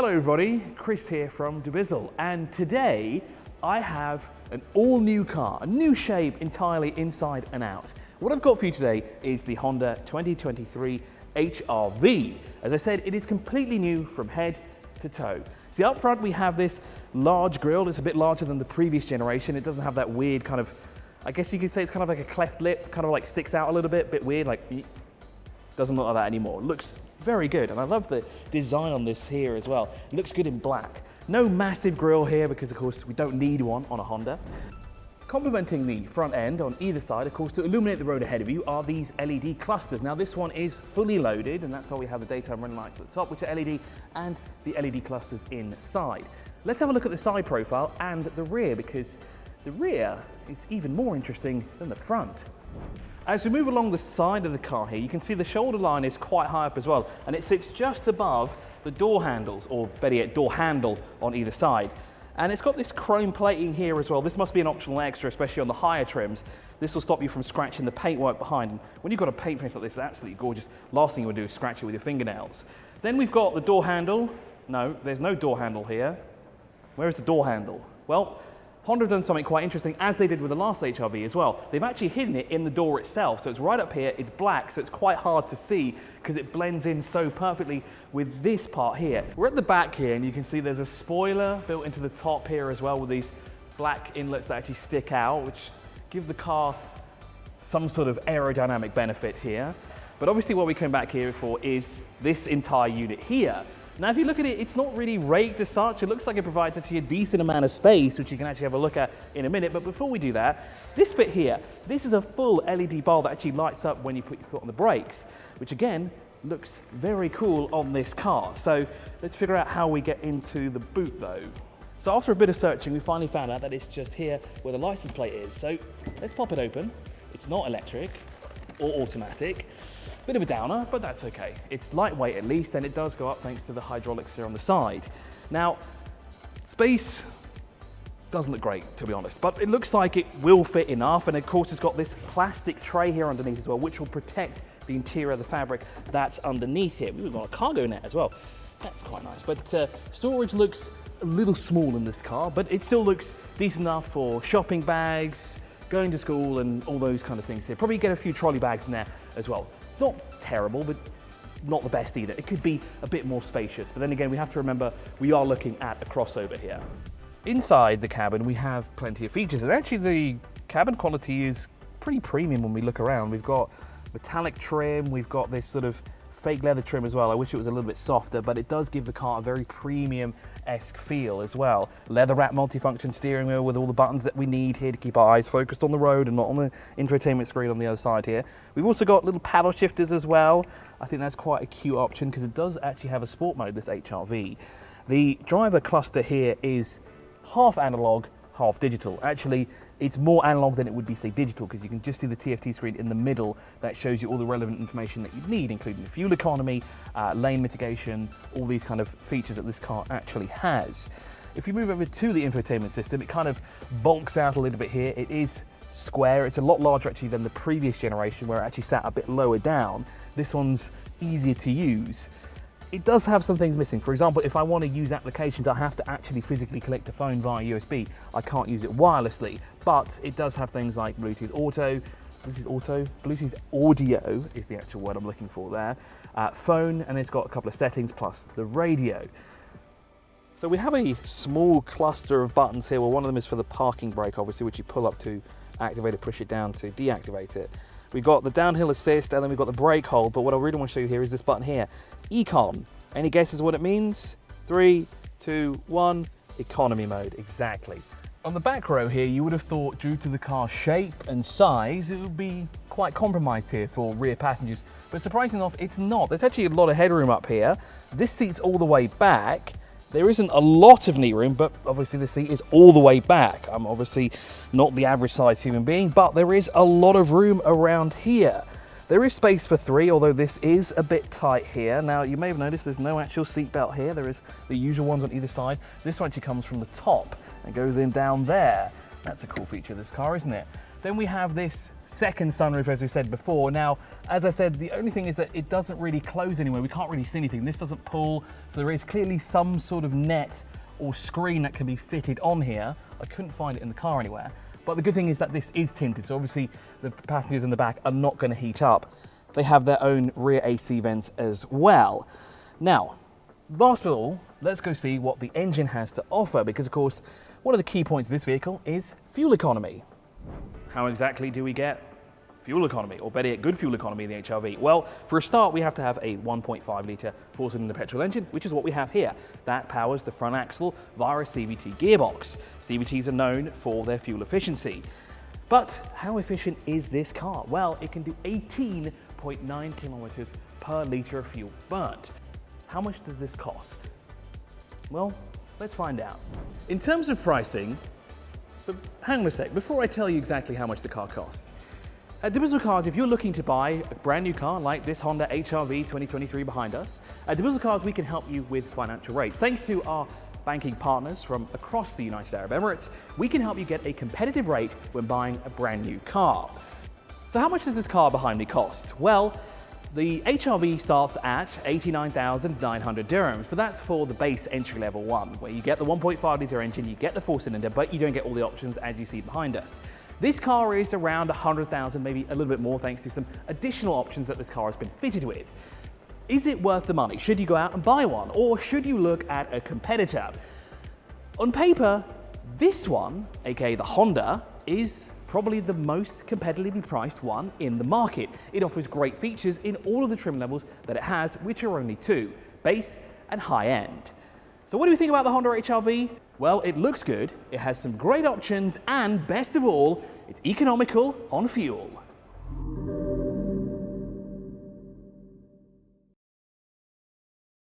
Hello everybody, Chris here from dubizzle, and today I have an all-new car, a new shape entirely inside and out. What I've got for you today is the Honda 2023 HR-V. As I said, it is completely new from head to toe. See, up front we have this large grille. It's a bit larger than the previous generation. It doesn't have that weird kind of, I guess you could say it's kind of like a cleft lip, kind of like sticks out a little bit weird, like doesn't look like that anymore. It looks very good, and I love the design on this here as well. It looks good in black. No massive grille here because of course we don't need one on a Honda. Complementing the front end on either side, of course, to illuminate the road ahead of you are these LED clusters. Now this one is fully loaded, and that's why we have the daytime running lights at the top, which are LED, and the LED clusters inside. Let's have a look at the side profile and the rear, because the rear is even more interesting than the front. As we move along the side of the car here, you can see the shoulder line is quite high up as well, and it sits just above the door handles, or better yet, door handle on either side. And it's got this chrome plating here as well. This must be an optional extra, especially on the higher trims. This will stop you from scratching the paintwork behind. And when you've got a paint finish like this, it's absolutely gorgeous. Last thing you would do is scratch it with your fingernails. Then we've got the door handle. No, there's no door handle here. Where is the door handle? Well, Honda have done something quite interesting, as they did with the last HR-V as well. They've actually hidden it in the door itself, so it's right up here, it's black, so it's quite hard to see because it blends in so perfectly with this part here. We're at the back here, and you can see there's a spoiler built into the top here as well with these black inlets that actually stick out, which give the car some sort of aerodynamic benefit here. But obviously what we came back here for is this entire unit here. Now, if you look at it, it's not really raked as such. It looks like it provides actually a decent amount of space, which you can actually have a look at in a minute. But before we do that, this bit here, this is a full LED bulb that actually lights up when you put your foot on the brakes, which again, looks very cool on this car. So let's figure out how we get into the boot though. So after a bit of searching, we finally found out that it's just here where the license plate is. So let's pop it open. It's not electric or automatic. Bit of a downer, but that's okay. It's lightweight at least, and it does go up thanks to the hydraulics here on the side. Now, space doesn't look great, to be honest, but it looks like it will fit enough, and of course it's got this plastic tray here underneath as well, which will protect the interior of the fabric that's underneath it. We've got a cargo net as well. That's quite nice, but storage looks a little small in this car, but it still looks decent enough for shopping bags, going to school, and all those kind of things here. Probably get a few trolley bags in there as well. Not terrible, but not the best either. It could be a bit more spacious, but then again, we have to remember we are looking at a crossover here. Inside the cabin, we have plenty of features, and actually the cabin quality is pretty premium when we look around. We've got metallic trim, we've got this sort of fake leather trim as well. I wish it was a little bit softer, but it does give the car a very premium-esque feel as well. Leather wrap multifunction steering wheel with all the buttons that we need here to keep our eyes focused on the road and not on the infotainment screen on the other side here. We've also got little paddle shifters as well. I think that's quite a cute option because it does actually have a sport mode, this HR-V. The driver cluster here is half analog, half digital. Actually, it's more analog than it would be, say, digital, because you can just see the TFT screen in the middle that shows you all the relevant information that you need, including the fuel economy, lane mitigation, all these kind of features that this car actually has. If you move over to the infotainment system, it kind of bulks out a little bit here. It is square. It's a lot larger actually than the previous generation, where it actually sat a bit lower down. This one's easier to use. It does have some things missing. For example, if I want to use applications, I have to actually physically connect the phone via USB. I can't use it wirelessly, but it does have things like Bluetooth audio is the actual word I'm looking for there. Phone, and it's got a couple of settings plus the radio. So we have a small cluster of buttons here. Well, one of them is for the parking brake, obviously, which you pull up to activate it, push it down to deactivate it. We've got the downhill assist, and then we've got the brake hold, but what I really want to show you here is this button here, Econ. Any guesses what it means? 3, 2, 1, economy mode, exactly. On the back row here, you would have thought due to the car's shape and size, it would be quite compromised here for rear passengers, but surprisingly enough, it's not. There's actually a lot of headroom up here. This seat's all the way back. There isn't a lot of knee room, but obviously the seat is all the way back. I'm obviously not the average size human being, but there is a lot of room around here. There is space for 3, although this is a bit tight here. Now, you may have noticed there's no actual seat belt here. There is the usual ones on either side. This one actually comes from the top and goes in down there. That's a cool feature of this car, isn't it? Then we have this second sunroof, as we said before. Now, as I said, the only thing is that it doesn't really close anywhere. We can't really see anything. This doesn't pull, so there is clearly some sort of net or screen that can be fitted on here. I couldn't find it in the car anywhere. But the good thing is that this is tinted, so obviously the passengers in the back are not going to heat up. They have their own rear AC vents as well. Now, last of all, let's go see what the engine has to offer, because of course, one of the key points of this vehicle is fuel economy. How exactly do we get fuel economy, or better yet, good fuel economy in the HR-V? Well, for a start, we have to have a 1.5 litre four-cylinder petrol engine, which is what we have here. That powers the front axle via a CVT gearbox. CVTs are known for their fuel efficiency. But how efficient is this car? Well, it can do 18.9 kilometers per litre of fuel burnt. How much does this cost? Well, let's find out. In terms of pricing, but hang on a sec, before I tell you exactly how much the car costs. At dubizzle Cars, if you're looking to buy a brand new car like this Honda HR-V 2023 behind us, at dubizzle Cars we can help you with financial rates. Thanks to our banking partners from across the United Arab Emirates, we can help you get a competitive rate when buying a brand new car. So how much does this car behind me cost? Well, the HR-V starts at 89,900 dirhams, but that's for the base entry-level one, where you get the 1.5 litre engine, you get the four-cylinder, but you don't get all the options as you see behind us. This car is around 100,000, maybe a little bit more, thanks to some additional options that this car has been fitted with. Is it worth the money? Should you go out and buy one, or should you look at a competitor? On paper, this one, aka the Honda, is probably the most competitively priced one in the market. It offers great features in all of the trim levels that it has, which are only two, base and high end. So what do we think about the Honda HR-V? Well, it looks good, it has some great options, and best of all, it's economical on fuel.